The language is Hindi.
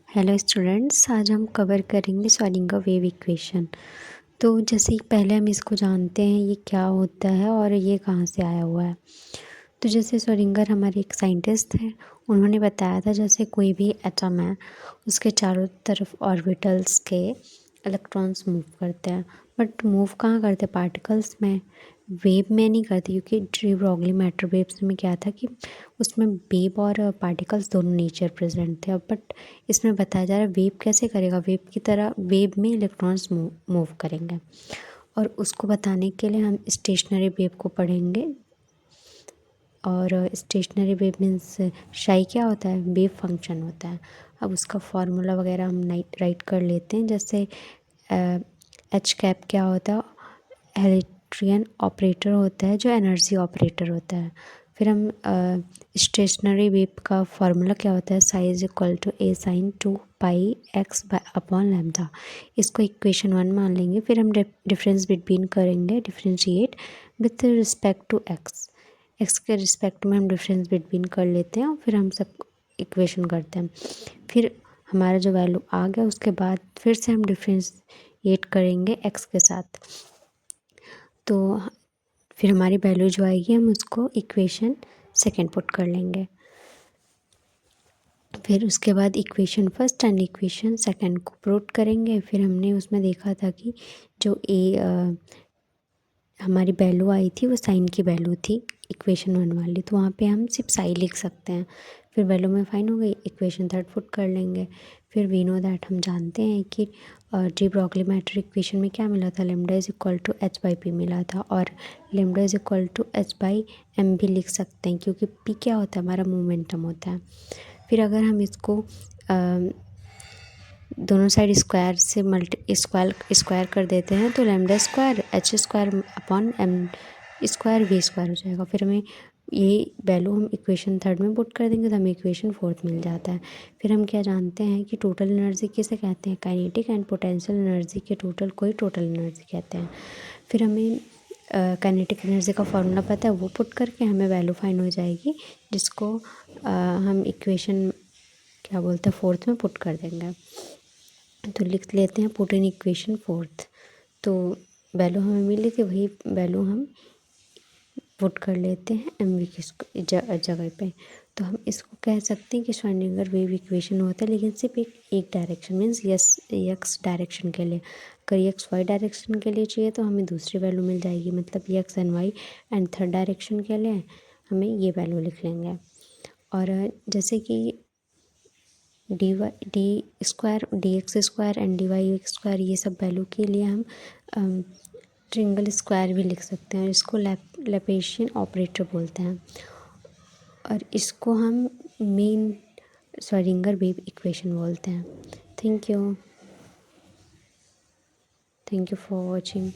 हेलो स्टूडेंट्स, आज हम कवर करेंगे श्रोडिंगर वेव इक्वेशन। तो जैसे पहले हम इसको जानते हैं ये क्या होता है और ये कहाँ से आया हुआ है। तो जैसे श्रोडिंगर हमारे एक साइंटिस्ट हैं, उन्होंने बताया था जैसे कोई भी एटम है उसके चारों तरफ ऑर्बिटल्स के इलेक्ट्रॉन्स मूव करते हैं, बट मूव कहाँ करते हैं? पार्टिकल्स में, वेव में नहीं करते। क्योंकि डी ब्रॉगली मैटर वेव्स में क्या था कि उसमें वेव और पार्टिकल्स दोनों नेचर प्रेजेंट थे। अब बट इसमें बताया जा रहा है वेव कैसे करेगा, वेव की तरह वेव में इलेक्ट्रॉन्स मूव करेंगे। और उसको बताने के लिए हम स्टेशनरी वेव को पढ़ेंगे। और स्टेशनरी वेव मीन्स शाई क्या होता है? वेव फंक्शन होता है। अब उसका फार्मूला वगैरह हम राइट कर लेते हैं। जैसे एच कैप क्या होता है? हैमिल्टनियन ऑपरेटर होता है जो एनर्जी ऑपरेटर होता है। फिर हम स्टेशनरी वेव का फार्मूला क्या होता है? Psi is equal to a sine 2πx upon lambda. इसको इक्वेशन 1 मान लेंगे। फिर हम डिफरेंस बिटवीन करेंगे, differentiate with respect to x के रिस्पेक्ट में हम डिफरेंस बिटवीन कर लेते हैं और फिर हम सब इक्वेशन करते हैं। फिर हमारा जो वैल्यू आ गया उसके बाद फिर से हम डिफरेंशिएट करेंगे एक्स के साथ। तो फिर हमारी वैल्यू जो आएगी हम उसको इक्वेशन सेकंड पुट कर लेंगे। फिर उसके बाद equation first and equation second को पुट करेंगे। फिर हमने उसमें देखा था कि जो हमारी वैल्यू आई थी वो साइन की वैल्यू थी इक्वेशन 1 वाली, तो वहाँ पे हम सिर्फ साई लिख सकते हैं। फिर वैल्यू में फाइन हो गई, इक्वेशन थर्ड पुट कर लेंगे। फिर वी नो दैट हम जानते हैं कि डी ब्रॉगली मैटर इक्वेशन में क्या मिला था? Lambda is equal to h by p मिला था। और lambda is equal to h by m भी लिख सकते हैं क्योंकि पी क्या होता है? हमारा मोमेंटम होता है। फिर अगर हम इसको दोनों साइड स्क्वायर से स्क्वायर कर देते हैं तो lambda square h square upon m square v square हो जाएगा। फिर हमें ये वैल्यू हम इक्वेशन थर्ड में पुट कर देंगे तो हमें इक्वेशन फोर्थ मिल जाता है। फिर हम क्या जानते हैं कि टोटल एनर्जी किसे कहते हैं? काइनेटिक एंड पोटेंशियल एनर्जी के टोटल को ही टोटल एनर्जी कहते हैं। फिर हमें काइनेटिक एनर्जी का फॉर्मूला पता है, वो पुट करके हमें वैल्यू फाइन हो जाएगी, जिसको हम इक्वेशन क्या बोलते हैं फोर्थ में पुट कर देंगे। तो लिख लेते हैं पुट इन इक्वेशन फोर्थ। तो वैल्यू हमें मिली थी वही वैल्यू हम पुट कर लेते हैं एम वी की जगह पे। तो हम इसको कह सकते हैं कि श्रोडिंगर वेव इक्वेशन होता है, लेकिन सिर्फ एक डायरेक्शन मीन्स एक्स डायरेक्शन के लिए। अगर एक्स वाई डायरेक्शन के लिए चाहिए तो हमें दूसरी वैल्यू मिल जाएगी, मतलब x and y. And third direction के लिए हमें ये वैल्यू लिख लेंगे। और जैसे कि d square d x square and d y x square ये सब वैल्यू के लिए हम ट्रिंगल स्क्वायर भी लिख सकते हैं। इसको लैप्लासियन ऑपरेटर बोलते हैं और इसको हम मेन श्रोडिंगर वेव इक्वेशन बोलते हैं। Thank you for watching.